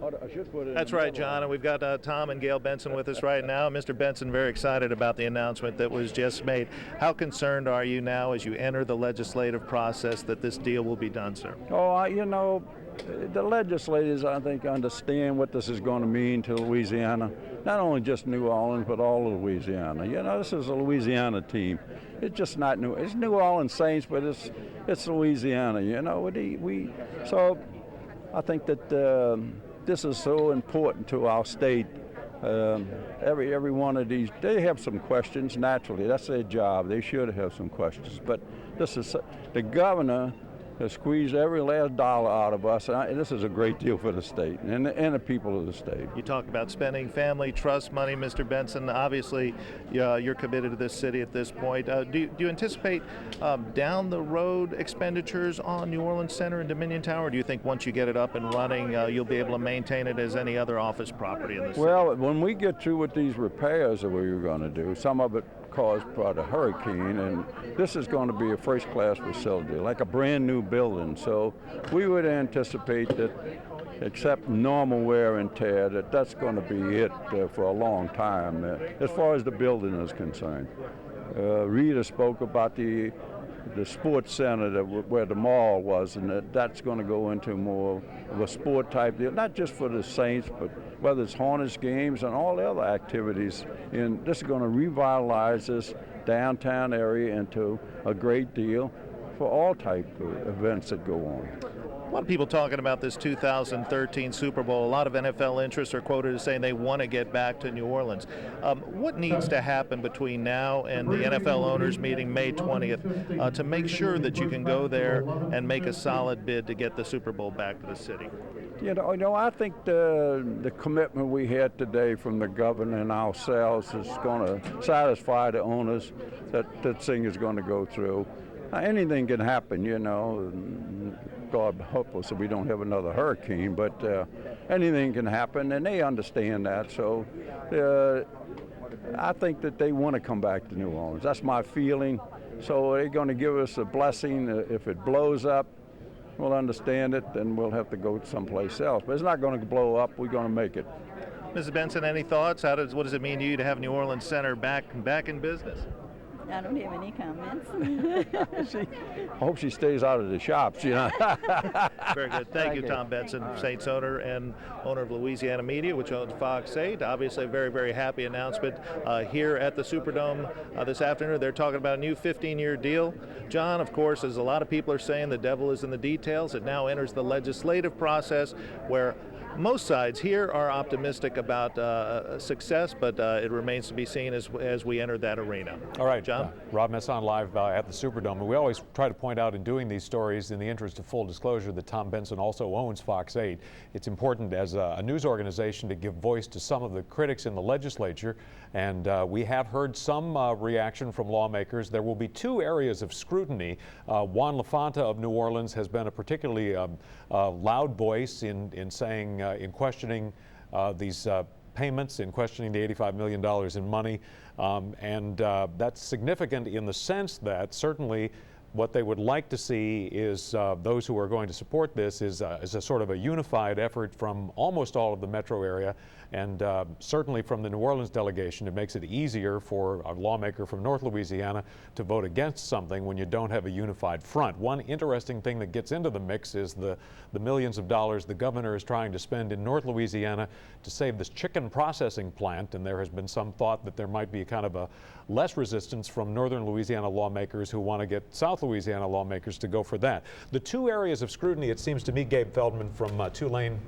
I should put it. That's right, John, and we've got Tom and Gail Benson with us right now. Mr. Benson, very excited about the announcement that was just made. How concerned are you now as you enter the legislative process that this deal will be done, sir? Oh, the legislators, I think, understand what this is going to mean to Louisiana. Not only just New Orleans, but all of Louisiana. This is a Louisiana team. It's just not it's New Orleans Saints, but it's Louisiana. So I think that this is so important to our state. Every one of these, they have some questions. Naturally, that's their job. They should have some questions. But this is the governor has squeezed every last dollar out of us, and this is a great deal for the state and the people of the state. You talk about spending family trust money, Mr. Benson. Obviously, you're committed to this city at this point. Do you anticipate down the road expenditures on New Orleans Center and Dominion Tower? Or do you think once you get it up and running, you'll be able to maintain it as any other office property in the city? Well, when we get through with these repairs that we were going to do, some of it caused by the hurricane, and this is going to be a first-class facility, like a brand new building. So we would anticipate that, except normal wear and tear, that's going to be it for a long time as far as the building is concerned. Rita spoke about the sports center where the mall was, and that's going to go into more of a sport type deal, not just for the Saints, but whether it's Hornets games and all the other activities. And this is going to revitalize this downtown area into a great deal for all type of events that go on. A lot of people talking about this 2013 Super Bowl. A lot of NFL interests are quoted as saying they want to get back to New Orleans. What needs to happen between now and the NFL owners meeting May 20th to make sure that you can go there and make a solid bid to get the Super Bowl back to the city? I think the commitment we had today from the governor and ourselves is going to satisfy the owners that that thing is going to go through. Anything can happen, God help us if we don't have another hurricane, but anything can happen, and they understand that. So I think that they want to come back to New Orleans. That's my feeling. So they're going to give us a blessing. If it blows up, we'll understand it, then we'll have to go someplace else. But it's not going to blow up. We're going to make it. Mrs. Benson, any thoughts? What does it mean to you to have New Orleans Center back in business? I don't have any comments. I hope she stays out of the shops, Very good. Thank you, Tom Benson, Saints owner and owner of Louisiana Media, which owns Fox 8. Obviously, a very, very happy announcement here at the Superdome this afternoon. They're talking about a new 15-year deal. John, of course, as a lot of people are saying, the devil is in the details. It now enters the legislative process where most sides here are optimistic about success, but it remains to be seen as we enter that arena. All right, John? Rob Messon live at the Superdome. And we always try to point out in doing these stories, in the interest of full disclosure, that Tom Benson also owns Fox 8. It's important as a news organization to give voice to some of the critics in the legislature, and we have heard some reaction from lawmakers. There will be two areas of scrutiny. Juan LaFonta of New Orleans has been a particularly loud voice in saying, in questioning these payments, in questioning the $85 million in money. And that's significant in the sense that certainly what they would like to see is those who are going to support this is a sort of a unified effort from almost all of the metro area, and certainly from the New Orleans delegation. It makes it easier for a lawmaker from North Louisiana to vote against something when you don't have a unified front. One interesting thing that gets into the mix is the millions of dollars the governor is trying to spend in North Louisiana to save this chicken processing plant, and there has been some thought that there might be kind of a less resistance from northern Louisiana lawmakers who want to get South Louisiana lawmakers to go for that. The two areas of scrutiny, it seems to me, Gabe Feldman from Tulane,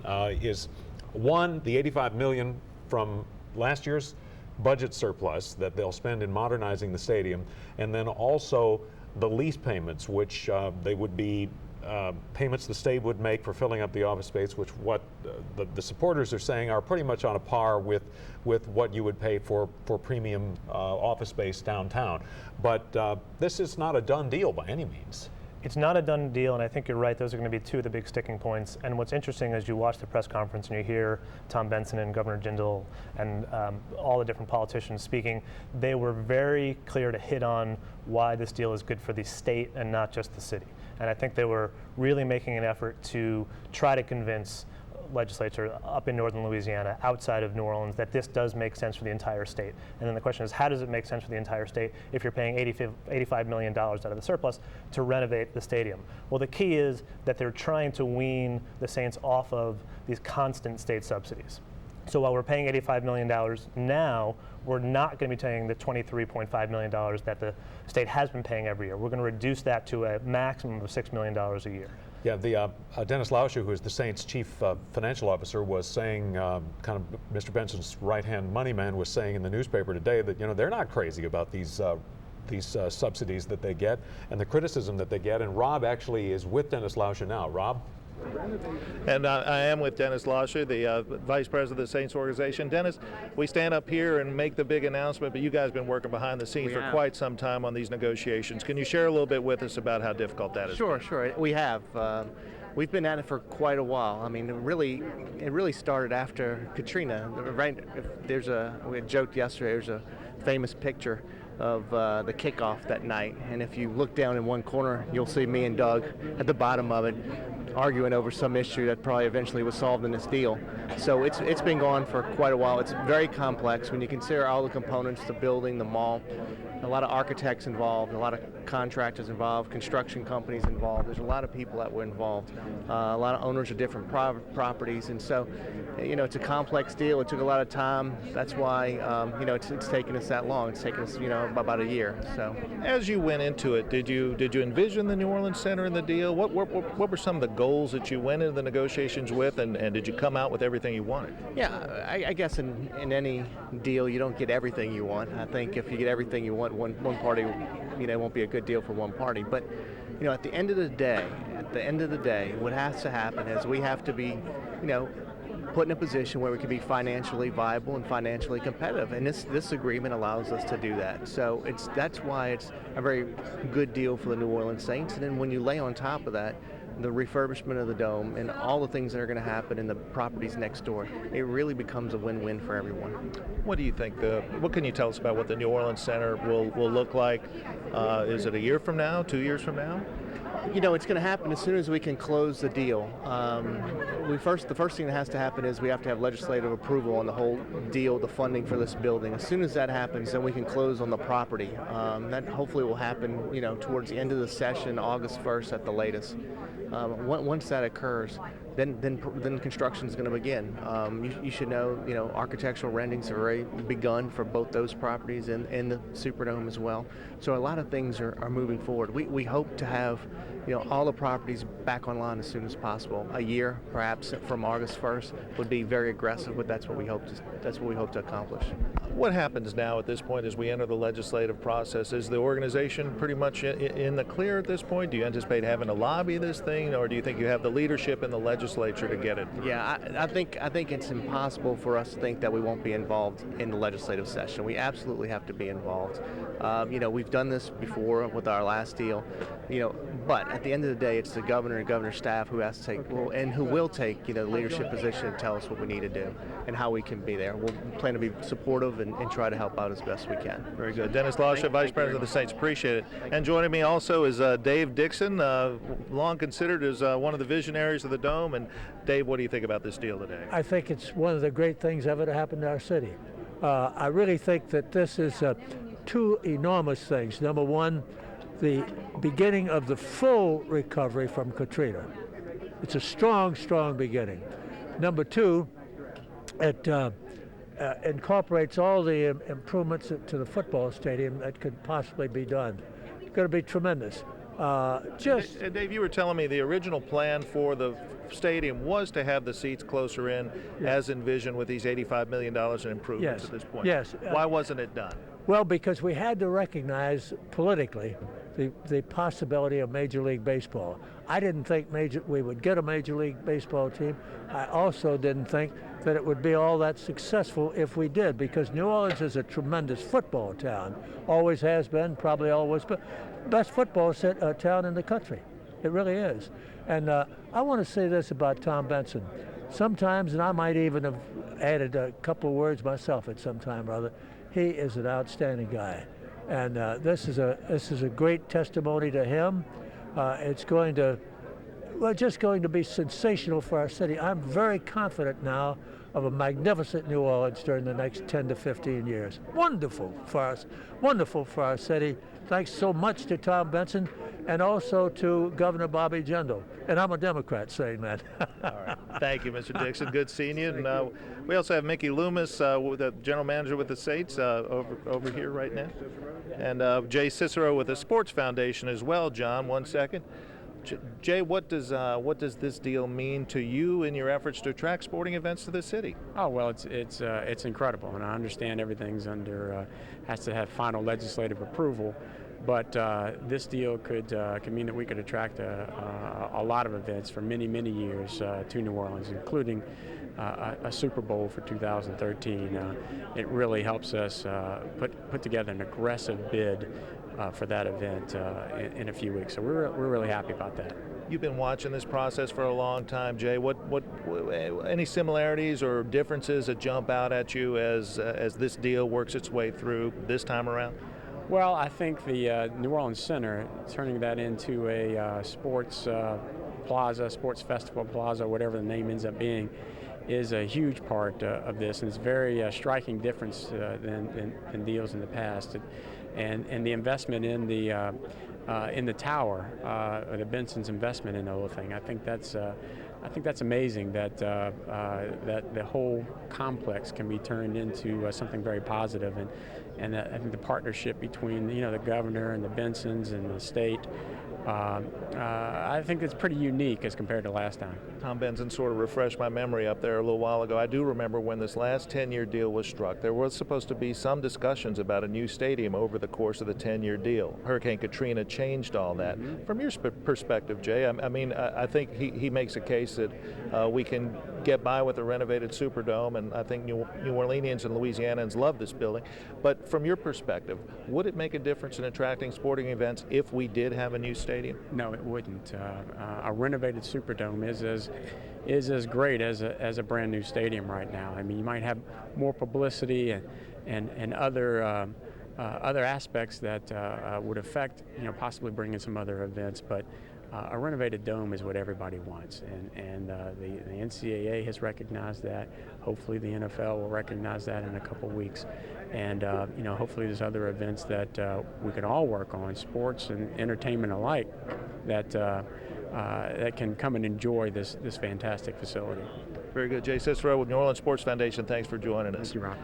is one, the $85 million from last year's budget surplus that they'll spend in modernizing the stadium, and then also the lease payments, which they would be payments the state would make for filling up the office space, which what the supporters are saying are pretty much on a par with what you would pay for premium office space downtown. But this is not a done deal by any means. It's not a done deal, and I think you're right. Those are going to be two of the big sticking points. And what's interesting as you watch the press conference and you hear Tom Benson and Governor Jindal and all the different politicians speaking, they were very clear to hit on why this deal is good for the state and not just the city. And I think they were really making an effort to try to convince legislature up in northern Louisiana, outside of New Orleans, that this does make sense for the entire state. And then the question is, how does it make sense for the entire state if you're paying $85 million out of the surplus to renovate the stadium? Well, the key is that they're trying to wean the Saints off of these constant state subsidies. So while we're paying $85 million now, we're not going to be paying the $23.5 million that the state has been paying every year. We're going to reduce that to a maximum of $6 million a year. Yeah, the Dennis Lauscher, who is the Saints' chief financial officer, was saying, kind of Mr. Benson's right-hand money man was saying in the newspaper today that, you know, they're not crazy about these subsidies that they get and the criticism that they get. And Rob actually is with Dennis Lauscher now. Rob? And I am with Dennis Lauscher, the Vice President of the Saints organization. Dennis, we stand up here and make the big announcement, but you guys have been working behind the scenes for quite some time on these negotiations. Can you share a little bit with us about how difficult that is? Sure. We have. We've been at it for quite a while. I mean, it really started after Katrina. Right? We had joked yesterday, there's a famous picture of the kickoff that night, and if you look down in one corner, you'll see me and Doug at the bottom of it arguing over some issue that probably eventually was solved in this deal. So it's been going for quite a while. It's very complex when you consider all the components, the building, the mall, a lot of architects involved, a lot of contractors involved, construction companies involved. There's a lot of people that were involved, a lot of owners of different properties, and so, you know, it's a complex deal. It took a lot of time. That's why, you know, it's taken us that long. It's taken us, you know, about a year. So, as you went into it, did you envision the New Orleans Center in the deal? What were some of the goals that you went into the negotiations with, and did you come out with everything you wanted? Yeah, I guess in any deal you don't get everything you want. I think if you get everything you want, one party, you know, it won't be a good deal for one party. But, you know, at the end of the day, what has to happen is we have to be, you know, put in a position where we can be financially viable and financially competitive, and this agreement allows us to do that. So that's why it's a very good deal for the New Orleans Saints. And then when you lay on top of that the refurbishment of the dome and all the things that are going to happen in the properties next door, it really becomes a win-win for everyone. What do you think? What can you tell us about what the New Orleans Center will look like? Is it a year from now, 2 years from now? You know, it's going to happen as soon as we can close the deal. The first thing that has to happen is we have to have legislative approval on the whole deal, the funding for this building. As soon as that happens, then we can close on the property. That hopefully will happen, you know, towards the end of the session, August 1st at the latest. Once that occurs, then construction is going to begin. You should know, you know, architectural renderings have already begun for both those properties and the Superdome as well. So a lot of things are moving forward. We hope to have, you know, all the properties back online as soon as possible. A year, perhaps, from August 1st would be very aggressive, but that's what we hope to accomplish. What happens now at this point as we enter the legislative process? Is the organization pretty much in the clear at this point? Do you anticipate having to lobby this thing, or do you think you have the leadership in the legislature to get it? Yeah, I think it's impossible for us to think that we won't be involved in the legislative session. We absolutely have to be involved. You know, we've done this before with our last deal, you know, but at the end of the day, it's the governor and governor's staff who has to take, who will take, you know, the leadership position and tell us what we need to do and how we can be there. We'll plan to be supportive and try to help out as best we can. Very good. Dennis Lauscher, Vice President of the Saints. Appreciate it. And joining me also is Dave Dixon, long considered as one of the visionaries of the Dome. And Dave, what do you think about this deal today? I think it's one of the great things ever to happen to our city. I really think that this is two enormous things. Number one, the beginning of the full recovery from Katrina. It's a strong, strong beginning. Number two, it incorporates all the improvements to the football stadium that could possibly be done. It's going to be tremendous. And Dave, you were telling me the original plan for the stadium was to have the seats closer in, as envisioned, with these $85 million in improvements at this point. Yes. Why wasn't it done? Well, because we had to recognize politically the possibility of Major League Baseball. I didn't think we would get a Major League Baseball team. I also didn't think that it would be all that successful if we did, because New Orleans is a tremendous football town. Always has been, probably always, but best football town in the country. It really is. And I want to say this about Tom Benson. Sometimes, and I might even have added a couple of words myself at some time or other, he is an outstanding guy. And this is a great testimony to him. It's going to well, just going to be sensational for our city. I'm very confident now of a magnificent New Orleans during the next 10 to 15 years. Wonderful for us, wonderful for our city. Thanks so much to Tom Benson and also to Governor Bobby Jindal. And I'm a Democrat saying that. All right. Thank you, Mr. Dixon. Good seeing you. And we also have Mickey Loomis, the general manager with the States, over here right now. And Jay Cicero with the Sports Foundation as well. John, 1 second. Jay, what does this deal mean to you in your efforts to attract sporting events to the city? Oh well, it's incredible, and I understand everything's has to have final legislative approval, but this deal could mean that we could attract a lot of events for many years to New Orleans, including a Super Bowl for 2013. It really helps us put together an aggressive bid for that event in a few weeks. So we're really happy about that. You've been watching this process for a long time, Jay. What any similarities or differences that jump out at you as this deal works its way through this time around? Well, I think the New Orleans Center, turning that into a sports plaza, sports festival plaza, whatever the name ends up being, is a huge part of this, and it's a very striking difference than deals in the past. And the investment in the tower, the Benson's investment in the whole thing, I think that's amazing that the whole complex can be turned into something very positive, and I think the partnership between the governor and the Bensons and the state, I think it's pretty unique as compared to last time. Tom Benson sort of refreshed my memory up there a little while ago. I do remember when this last 10-year deal was struck, there was supposed to be some discussions about a new stadium over the course of the 10-year deal. Hurricane Katrina changed all that. Mm-hmm. From your perspective, Jay, I think he makes a case that we can get by with a renovated Superdome, and I think New Orleanians and Louisianans love this building. But from your perspective, would it make a difference in attracting sporting events if we did have a new stadium? No, it wouldn't. A renovated Superdome is as great as a brand new stadium right now. I mean, you might have more publicity and other aspects that would affect, possibly bringing some other events, but a renovated dome is what everybody wants, and the NCAA has recognized that. Hopefully the NFL will recognize that in a couple weeks, and hopefully there's other events that we can all work on, sports and entertainment alike, that can come and enjoy this fantastic facility. Very good. Jay Cicero with New Orleans Sports Foundation, thanks for joining us. Thank you, Ron.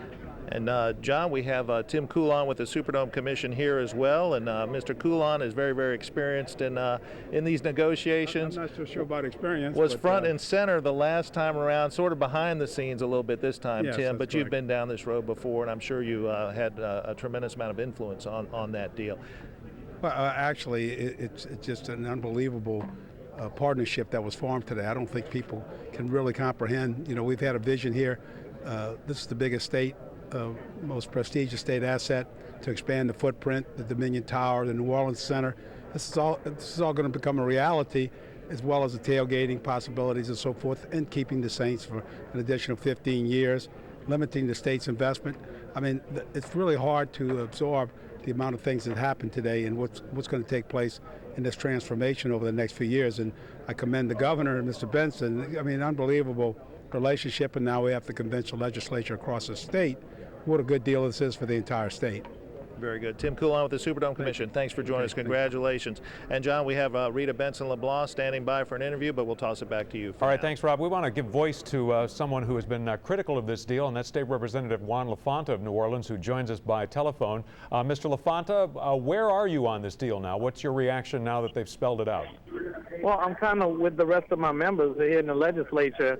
And John, we have Tim Coulon with the Superdome Commission here as well, and Mr. Coulon is very experienced in these negotiations. I'm not so sure about experience. Was front and center the last time around, sort of behind the scenes a little bit this time, yes, Tim. But correct. You've been down this road before, and I'm sure you had a tremendous amount of influence on that deal. Well, actually, it's just an unbelievable partnership that was formed today. I don't think people can really comprehend. We've had a vision here. This is the biggest state. Most prestigious state asset to expand the footprint, the Dominion Tower, the New Orleans Center. This is all going to become a reality, as well as the tailgating possibilities and so forth, and keeping the Saints for an additional 15 years, limiting the state's investment. I mean, it's really hard to absorb the amount of things that happened today and what's going to take place in this transformation over the next few years. And I commend the governor and Mr. Benson. I mean, unbelievable relationship, and now we have to convince the legislature across the state what a good deal this is for the entire state. Very good. Tim Coulon with the Superdome Commission. Thanks for joining us. Congratulations. And John, we have Rita Benson-LeBlanc standing by for an interview, but we'll toss it back to you. All right, thanks, Rob. We want to give voice to someone who has been critical of this deal, and that's State Representative Juan LaFonta of New Orleans, who joins us by telephone. Mr. LaFonta, where are you on this deal now? What's your reaction now that they've spelled it out? Well, I'm kind of with the rest of my members here in the legislature.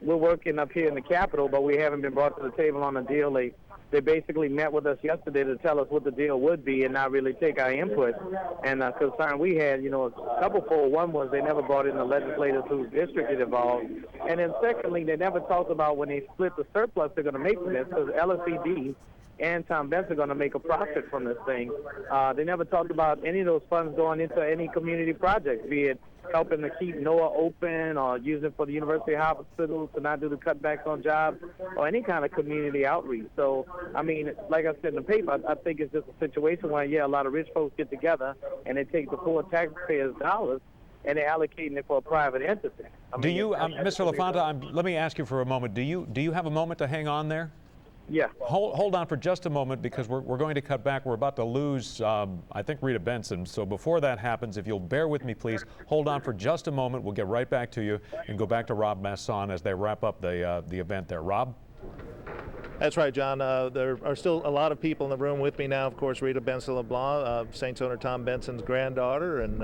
We're working up here in the Capitol, but we haven't been brought to the table on a deal. They basically met with us yesterday to tell us what the deal would be and not really take our input. And the concern we had, a couple-fold. One was they never brought in the legislators whose district is involved. And then secondly, they never talked about when they split the surplus they're going to make from this, because LSED and Tom Benson are going to make a profit from this thing. They never talked about any of those funds going into any community projects, be it helping to keep NOAA open or using for the University Hospital to not do the cutbacks on jobs or any kind of community outreach. So, I mean, like I said in the paper, I think it's just a situation where, a lot of rich folks get together and they take the poor taxpayers' dollars and they're allocating it for a private entity. Do you, Mr. LaFonta, let me ask you for a moment. Do you have a moment to hang on there? Yeah. Hold on for just a moment, because we're going to cut back. We're about to lose, I think, Rita Benson. So before that happens, if you'll bear with me, please, hold on for just a moment. We'll get right back to you and go back to Rob Masson as they wrap up the event there. Rob? That's right, John. There are still a lot of people in the room with me now. Of course, Rita Benson LeBlanc, Saints owner Tom Benson's granddaughter and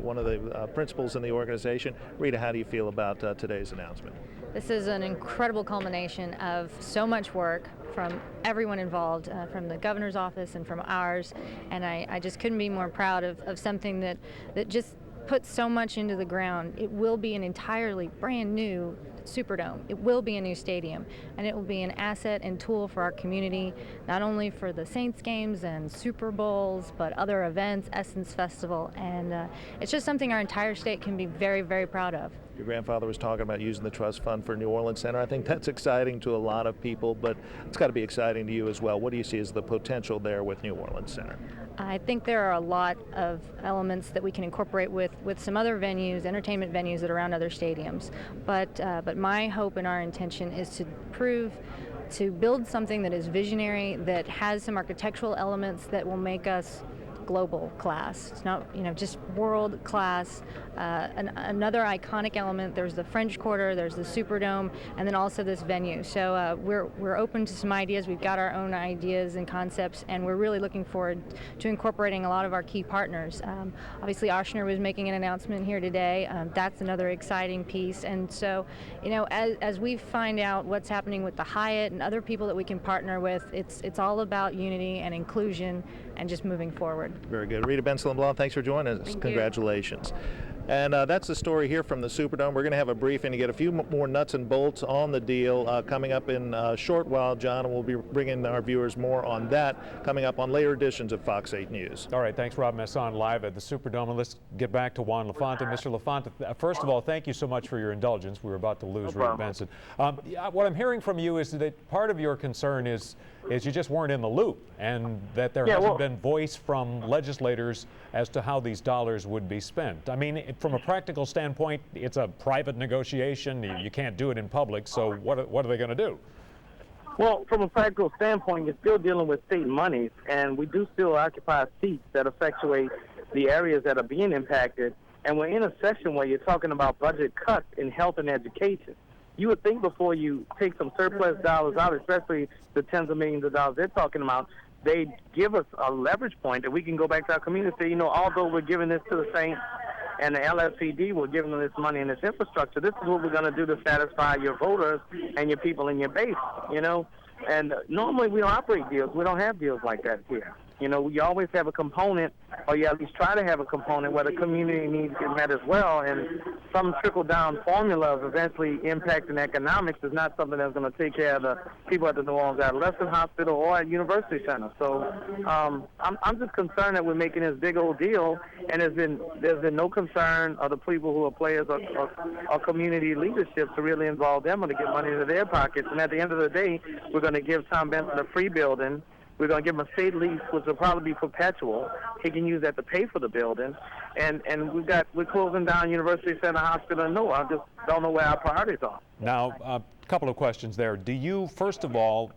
one of the principals in the organization. Rita, how do you feel about today's announcement? This is an incredible culmination of so much work from everyone involved, from the governor's office and from ours, and I just couldn't be more proud of something that just put so much into the ground. It will be an entirely brand new Superdome. It will be a new stadium, and it will be an asset and tool for our community, not only for the Saints games and Super Bowls, but other events, Essence Festival, and it's just something our entire state can be very, very proud of. Your grandfather was talking about using the trust fund for New Orleans Center. I think that's exciting to a lot of people, but it's got to be exciting to you as well. What do you see as the potential there with New Orleans Center? I think there are a lot of elements that we can incorporate with some other venues, entertainment venues that are around other stadiums. But my hope and our intention is to build something that is visionary, that has some architectural elements that will make us global class. It's not, just world class. Another iconic element, there's the French Quarter, there's the Superdome, and then also this venue. So we're open to some ideas. We've got our own ideas and concepts, and we're really looking forward to incorporating a lot of our key partners. Obviously, Ochsner was making an announcement here today. That's another exciting piece. And so, as we find out what's happening with the Hyatt and other people that we can partner with, it's all about unity and inclusion and just moving forward. Very good. Rita Benson LeBlanc, thanks for joining us. Congratulations. And that's the story here from the Superdome. We're going to have a briefing to get a few more nuts and bolts on the deal coming up in a short while, John, and we'll be bringing our viewers more on that coming up on later editions of Fox 8 News. All right, thanks, Rob Masson, live at the Superdome. And let's get back to Juan LaFonta. Mr. LaFonta, first of all, thank you so much for your indulgence. We were about to lose Rita Benson. What I'm hearing from you is that part of your concern is you just weren't in the loop, and that there hasn't been voice from legislators as to how these dollars would be spent. I mean, from a practical standpoint, it's a private negotiation. You can't do it in public, so what are they going to do? Well, from a practical standpoint, you're still dealing with state monies, and we do still occupy seats that effectuate the areas that are being impacted. And we're in a session where you're talking about budget cuts in health and education. You would think before you take some surplus dollars out, especially the tens of millions of dollars they're talking about, they give us a leverage point that we can go back to our community and say, although we're giving this to the Saints and the LFCD, we're giving them this money and this infrastructure, this is what we're going to do to satisfy your voters and your people in your base, And normally we don't operate deals. We don't have deals like that here. We always have a component, or you at least try to have a component where the community needs get met as well, and some trickle-down formula of eventually impacting economics is not something that's going to take care of the people at the New Orleans Adolescent Hospital or at University Center. So I'm just concerned that we're making this big old deal, and there's been no concern of the people who are players or community leadership to really involve them or to get money into their pockets. And at the end of the day, we're going to give Tom Benson a free building. We're going to give him a state lease, which will probably be perpetual. He can use that to pay for the building. And we're closing down University Center Hospital. No, I just don't know where our priorities are. Now, a couple of questions there. Do you, first of all,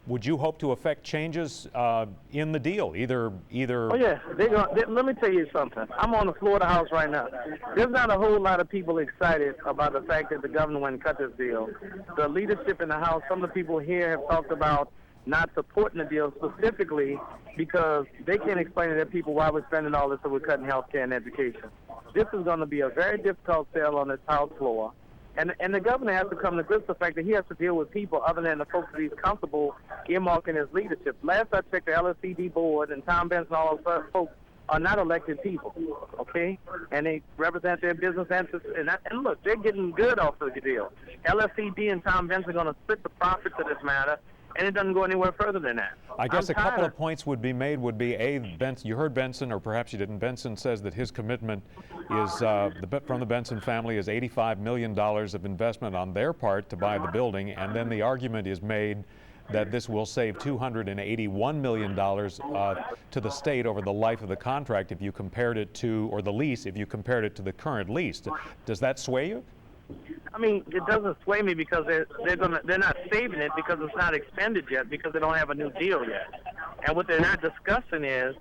would you hope to affect changes in the deal? Either. Oh yeah, let me tell you something. I'm on the floor of the House right now. There's not a whole lot of people excited about the fact that the governor went and cut this deal. The leadership in the House, some of the people here have talked about not supporting the deal specifically because they can't explain to their people why we're spending all this so we're cutting health care and education. This is going to be a very difficult sale on this House floor. And the governor has to come to grips with the fact that he has to deal with people other than the folks that he's comfortable earmarking his leadership. Last I checked, the LSCD board and Tom Benson, all those folks are not elected people, okay? And they represent their business interests. And look, they're getting good off of the deal. LSCD and Tom Benson are going to split the profits of this matter, and it doesn't go anywhere further than that. I guess a couple of points would be made would be, Benson, you heard Benson, or perhaps you didn't. Benson says that his commitment is from the Benson family is $85 million of investment on their part to buy the building, and then the argument is made that this will save $281 million to the state over the life of the contract if you compared it to, or the lease, if you compared it to the current lease. Does that sway you? I mean, it doesn't sway me because they're not saving it because it's not expended yet because they don't have a new deal yet. And what they're not discussing is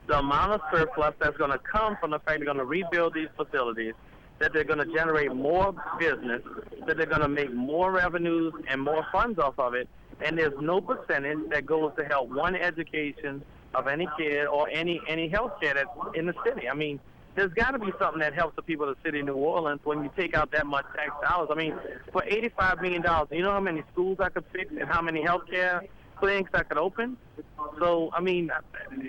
the amount of surplus that's going to come from the fact they're going to rebuild these facilities, that they're going to generate more business, that they're going to make more revenues and more funds off of it. And there's no percentage that goes to help one education of any kid or any health care that's in the city. I mean, there's got to be something that helps the people of the city of New Orleans when you take out that much tax dollars. I mean, for $85 million, you know how many schools I could fix and how many health care clinics I could open? So, I mean,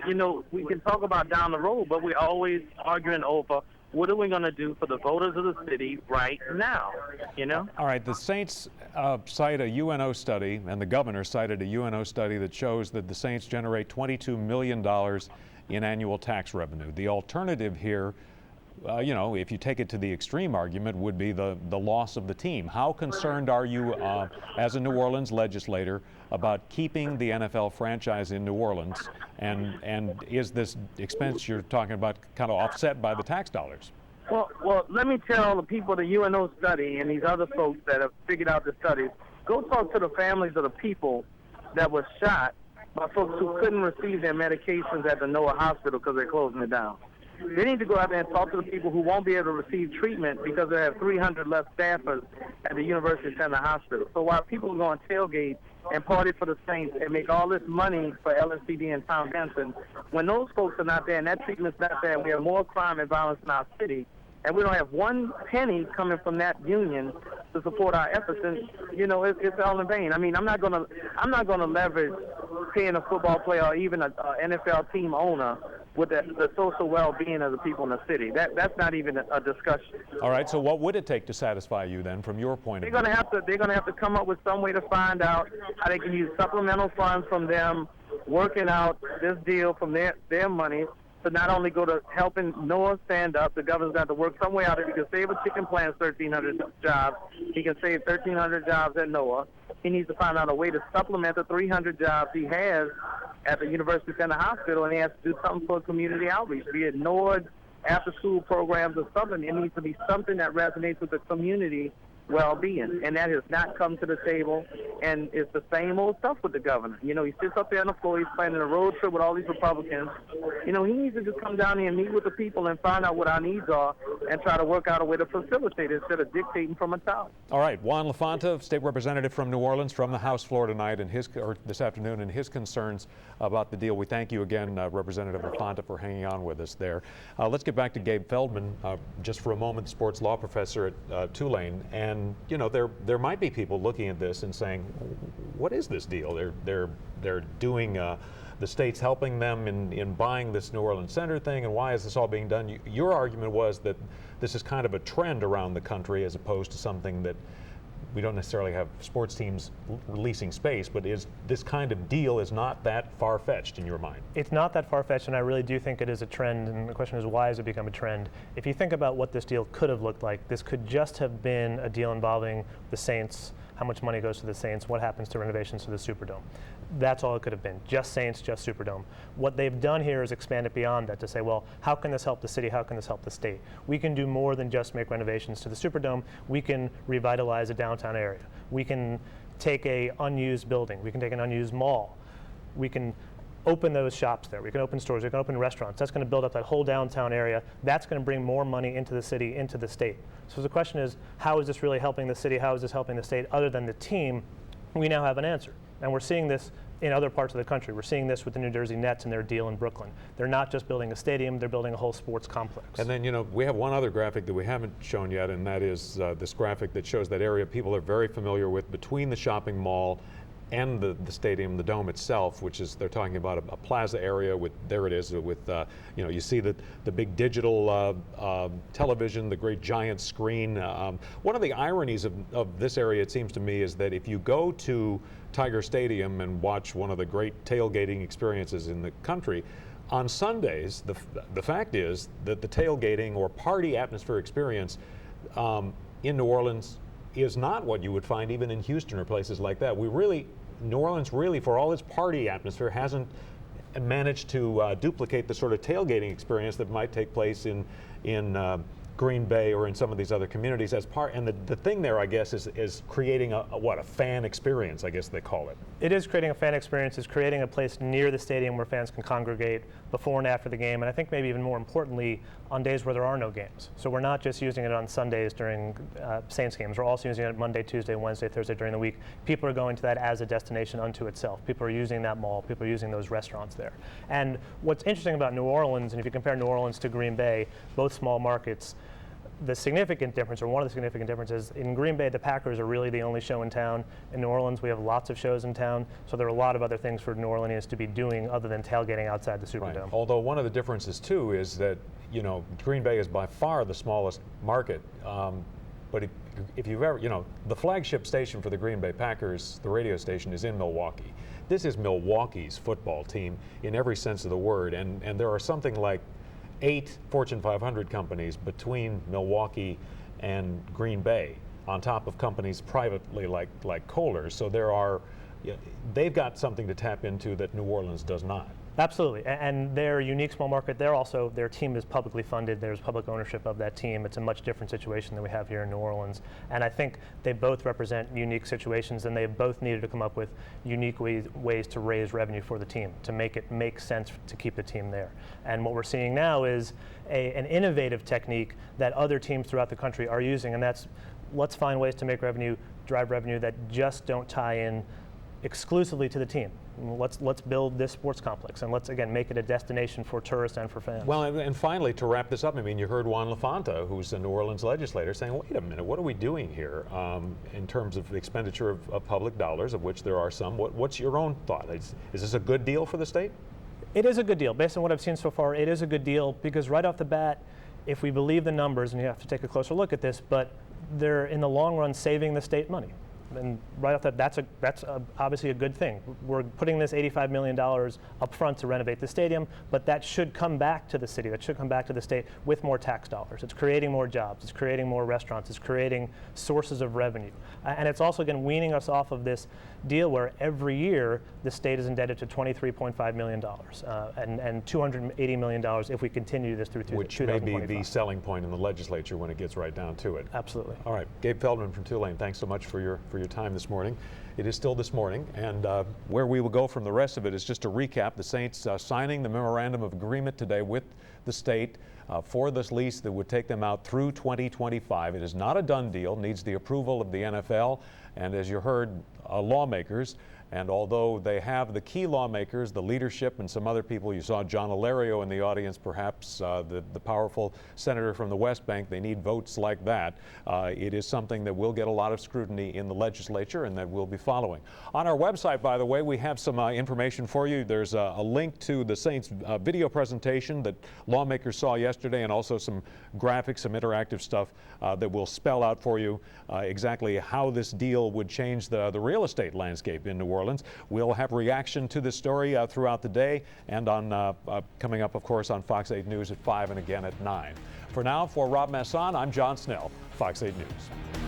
you know, we can talk about down the road, but we're always arguing over what are we going to do for the voters of the city right now, you know? All right, the Saints cite a UNO study, and the governor cited a UNO study that shows that the Saints generate $22 million in annual tax revenue. The alternative here, you know, if you take it to the extreme argument, would be the loss of the team. How concerned are you as a New Orleans legislator about keeping the NFL franchise in New Orleans? And is this expense you're talking about kind of offset by the tax dollars? Well, let me tell the people the UNO study and these other folks that have figured out the studies, go talk to the families of the people that were shot by folks who couldn't receive their medications at the Noah Hospital because they're closing it down. They need to go out there and talk to the people who won't be able to receive treatment because they have 300 less staffers at the University Center Hospital. So while people go on tailgate and party for the Saints and make all this money for LSCD and Tom Benson, when those folks are not there and that treatment's not there, and we have more crime and violence in our city, and we don't have one penny coming from that union to support our efforts, and you know it's all in vain. I mean, I'm not gonna leverage paying a football player or even an NFL team owner with the social well-being of the people in the city. That's not even a discussion. All right. So what would it take to satisfy you then, from your point of view? They're gonna have to come up with some way to find out how they can use supplemental funds from them, working out this deal from their money. To not only go to helping Noah stand up, the governor's got to work some way out if he can save a chicken plant 1,300 jobs. He can save 1,300 jobs at Noah. He needs to find out a way to supplement the 300 jobs he has at the University Center Hospital, and he has to do something for community outreach, be it NORD, after-school programs or something. It needs to be something that resonates with the community well-being, and that has not come to the table, and it's the same old stuff with the governor. You know, he sits up there on the floor, he's planning a road trip with all these Republicans. You know, he needs to just come down here and meet with the people and find out what our needs are and try to work out a way to facilitate it instead of dictating from a top. All right, Juan LaFonta, state representative from New Orleans, from the House floor tonight, and this afternoon, and his concerns about the deal. We thank you again, Representative LaFonta, for hanging on with us there. Let's get back to Gabe Feldman just for a moment, sports law professor at Tulane. And you know, there might be people looking at this and saying, what is this deal? They're doing the state's helping them in buying this New Orleans Center thing, and why is this all being done? Your argument was that this is kind of a trend around the country as opposed to something that we don't necessarily have sports teams leasing space, but this kind of deal is not that far-fetched in your mind? It's not that far-fetched, and I really do think it is a trend, and the question is, why has it become a trend? If you think about what this deal could have looked like, this could just have been a deal involving the Saints, how much money goes to the Saints, what happens to renovations to the Superdome. That's all it could have been, just Saints, just Superdome. What they've done here is expand it beyond that to say, well, how can this help the city, how can this help the state? We can do more than just make renovations to the Superdome. We can revitalize a downtown area. We can take a unused building. We can take an unused mall. We can open those shops there. We can open stores, we can open restaurants. That's going to build up that whole downtown area. That's going to bring more money into the city, into the state. So the question is, how is this really helping the city? How is this helping the state? Other than the team, we now have an answer. And we're seeing this in other parts of the country. We're seeing this with the New Jersey Nets and their deal in Brooklyn. They're not just building a stadium, they're building a whole sports complex. And then, you know, we have one other graphic that we haven't shown yet, and that is this graphic that shows that area people are very familiar with between the shopping mall and the stadium, the dome itself, which is, they're talking about a plaza area with, there it is, with, you know, you see the big digital television, the great giant screen. One of the ironies of this area, it seems to me, is that if you go to Tiger Stadium and watch one of the great tailgating experiences in the country, on Sundays, the fact is that the tailgating or party atmosphere experience in New Orleans is not what you would find even in Houston or places like that. We really New Orleans really, for all its party atmosphere, hasn't managed to duplicate the sort of tailgating experience that might take place in Green Bay or in some of these other communities as part. And the thing there, I guess, is creating a fan experience, I guess they call it. It is creating a fan experience. It's creating a place near the stadium where fans can congregate before and after the game, and I think maybe even more importantly, on days where there are no games. So we're not just using it on Sundays during Saints games. We're also using it Monday, Tuesday, Wednesday, Thursday during the week. People are going to that as a destination unto itself. People are using that mall. People are using those restaurants there. And what's interesting about New Orleans, and if you compare New Orleans to Green Bay, both small markets, the significant difference, or one of the significant differences, in Green Bay, the Packers are really the only show in town. In New Orleans, we have lots of shows in town, so there are a lot of other things for New Orleanians to be doing other than tailgating outside the Superdome. Right. Although one of the differences, too, is that, you know, Green Bay is by far the smallest market, but if you've ever, you know, the flagship station for the Green Bay Packers, the radio station, is in Milwaukee. This is Milwaukee's football team in every sense of the word, and there are something like 8 Fortune 500 companies between Milwaukee and Green Bay, on top of companies privately like Kohler's. So they've got something to tap into that New Orleans does not. Absolutely, and they're a unique small market. Their team is publicly funded. There's public ownership of that team. It's a much different situation than we have here in New Orleans. And I think they both represent unique situations, and they both needed to come up with unique ways to raise revenue for the team, to make it make sense to keep the team there. And what we're seeing now is an innovative technique that other teams throughout the country are using, and that's, let's find ways to make revenue, drive revenue that just don't tie in exclusively to the team. Let's build this sports complex, and let's again make it a destination for tourists and for fans. Well, and finally, to wrap this up, I mean, you heard Juan LaFonta, who's a New Orleans legislator, saying, wait a minute, what are we doing here in terms of the expenditure of public dollars, of which there are some? What's your own thought? Is this a good deal for the state? It is a good deal. Based on what I've seen so far, it is a good deal, because right off the bat, if we believe the numbers, and you have to take a closer look at this, but they're in the long run saving the state money. And right off that, that's obviously a good thing. We're putting this $85 million up front to renovate the stadium, but that should come back to the city, that should come back to the state with more tax dollars. It's creating more jobs, it's creating more restaurants, it's creating sources of revenue. And it's also, again, weaning us off of this deal where every year the state is indebted to $23.5 million and $280 million if we continue this through 2025. Which may be the selling point in the legislature when it gets right down to it. Absolutely. All right, Gabe Feldman from Tulane, thanks so much for your time this morning. It is still this morning, and where we will go from the rest of it is just to recap the Saints signing the memorandum of agreement today with the state for this lease that would take them out through 2025. It is not a done deal, needs the approval of the NFL, and as you heard, lawmakers. And although they have the key lawmakers, the leadership, and some other people, you saw John Alario in the audience, perhaps the powerful senator from the West Bank, they need votes like that. It is something that will get a lot of scrutiny in the legislature and that we'll be following. On our website, by the way, we have some information for you. There's a link to the Saints video presentation that lawmakers saw yesterday, and also some graphics, some interactive stuff that will spell out for you exactly how this deal would change the real estate landscape in New Orleans. We'll have reaction to this story throughout the day, and on coming up, of course, on Fox 8 News at 5 and again at 9. For now, for Rob Masson, I'm John Snell, Fox 8 News.